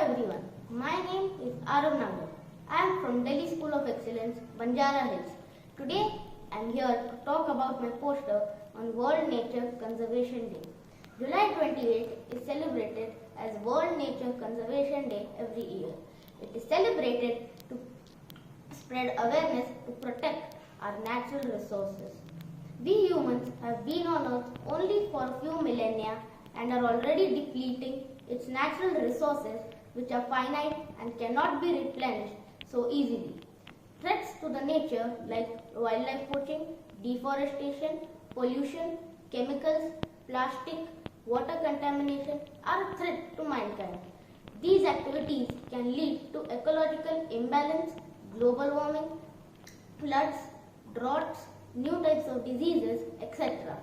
everyone, my name is Arav Nagar. I am from Delhi School of Excellence, Banjara Hills. Today I am here to talk about my poster on World Nature Conservation Day. July 28 is celebrated as World Nature Conservation Day every year. It is celebrated to spread awareness to protect our natural resources. We humans have been on Earth only for a few millennia and are already depleting its natural resources, which are finite and cannot be replenished so easily. Threats to the nature like wildlife poaching, deforestation, pollution, chemicals, plastic, water contamination are a threat to mankind. These activities can lead to ecological imbalance, global warming, floods, droughts, new types of diseases, etc.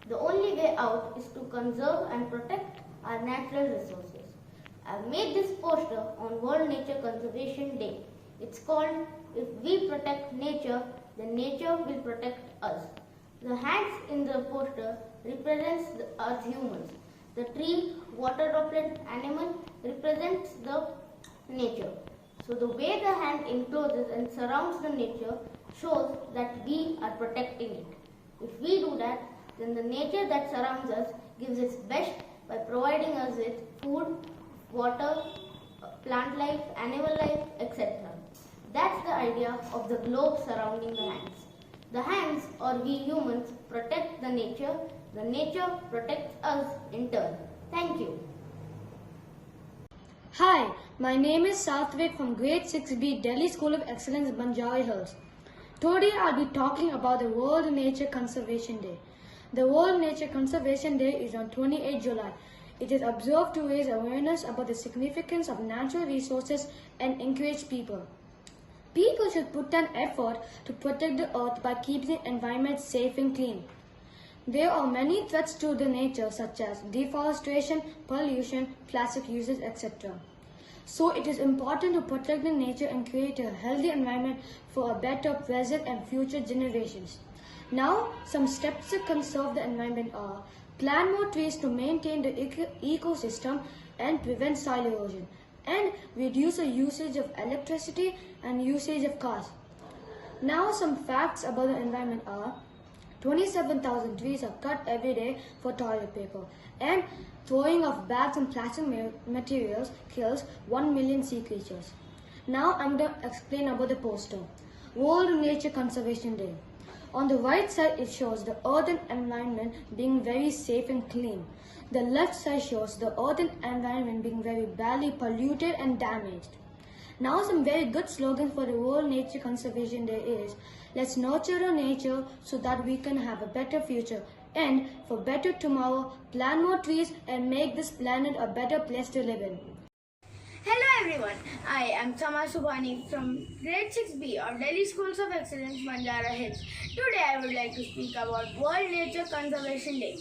The only way out is to conserve and protect our natural resources. I have made this poster on World Nature Conservation Day. It's called "If we protect nature, then nature will protect us." The hands in the poster represents us humans. The tree, water droplet, animal represents the nature. So the way the hand encloses and surrounds the nature shows that we are protecting it. If we do that, then the nature that surrounds us gives its best by providing us with food, water, plant life, animal life, etc. That's the idea of the globe surrounding the hands. The hands, or we humans, protect the nature protects us in turn. Thank you. Hi, my name is Satvik from Grade 6B Delhi School of Excellence, Banjara Hills. Today I'll be talking about the World Nature Conservation Day. The World Nature Conservation Day is on 28 July. It is observed to raise awareness about the significance of natural resources and encourage people. People should put an effort to protect the earth by keeping the environment safe and clean. There are many threats to the nature such as deforestation, pollution, plastic usage, etc. So it is important to protect the nature and create a healthy environment for a better present and future generations. Now, some steps to conserve the environment are: plant more trees to maintain the ecosystem and prevent soil erosion, and reduce the usage of electricity and usage of cars. Now, some facts about the environment are: 27,000 trees are cut every day for toilet paper, and throwing of bags and plastic materials kills 1 million sea creatures. Now I'm going to explain about the poster. World Nature Conservation Day. On the right side it shows the earth and environment being very safe and clean. The left side shows the earth and environment being very badly polluted and damaged. Now some very good slogans for the World Nature Conservation Day is: let's nurture our nature so that we can have a better future, and for better tomorrow, plant more trees and make this planet a better place to live in. Hello everyone, I am Sama Subhani from Grade 6B of Delhi Schools of Excellence, Banjara Hills. Today I would like to speak about World Nature Conservation Day.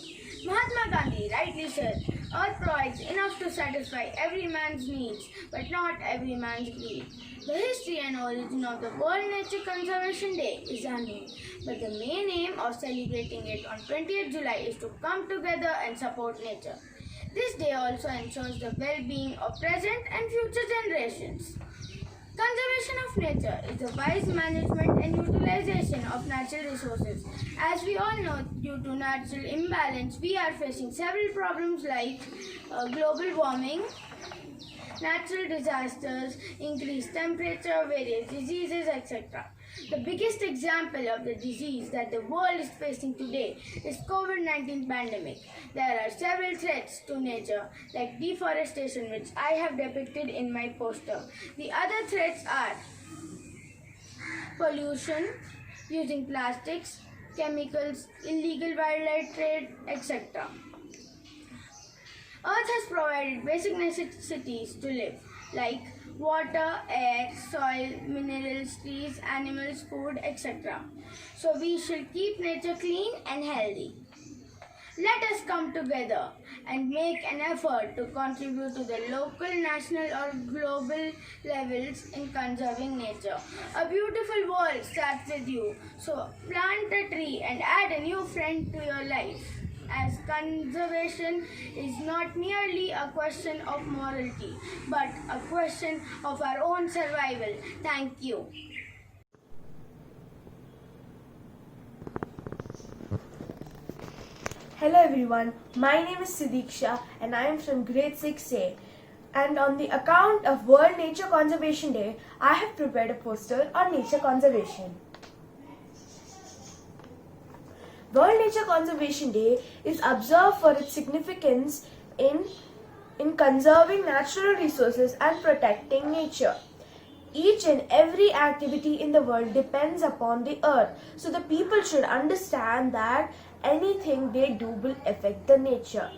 Mahatma Gandhi rightly said, "Earth provides enough to satisfy every man's needs, but not every man's greed." The history and origin of the World Nature Conservation Day is unknown, but the main aim of celebrating it on 20th July is to come together and support nature. This day also ensures the well-being of present and future generations. Conservation of nature is the wise management and utilization of natural resources. As we all know, due to natural imbalance, we are facing several problems like global warming, natural disasters, increased temperature, various diseases, etc. The biggest example of the disease that the world is facing today is COVID-19 pandemic. There are several threats to nature like deforestation, which I have depicted in my poster. The other threats are pollution, using plastics, chemicals, illegal wildlife trade, etc. Earth has provided basic necessities to live, like water, air, soil, minerals, trees, animals, food, etc. So we should keep nature clean and healthy. Let us come together and make an effort to contribute to the local, national or global levels in conserving nature. A beautiful world starts with you, so plant a tree and add a new friend to your life. as conservation is not merely a question of morality, but a question of our own survival. Thank you. Hello everyone, my name is Sidiksha and I am from grade 6A. And on the account of World Nature Conservation Day, I have prepared a poster on nature conservation. World Nature Conservation Day is observed for its significance in conserving natural resources and protecting nature. Each and every activity in the world depends upon the earth. So the people should understand that anything they do will affect the nature.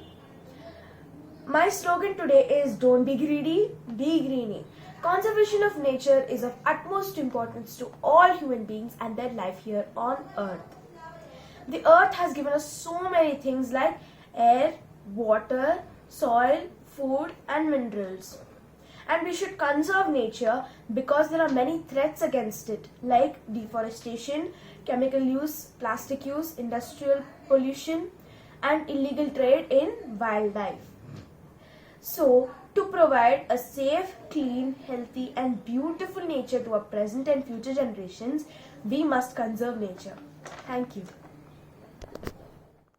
My slogan today is don't be greedy, be greeny. Conservation of nature is of utmost importance to all human beings and their life here on earth. The earth has given us so many things like air, water, soil, food and minerals. And we should conserve nature because there are many threats against it like deforestation, chemical use, plastic use, industrial pollution and illegal trade in wildlife. So, to provide a safe, clean, healthy and beautiful nature to our present and future generations, we must conserve nature. Thank you.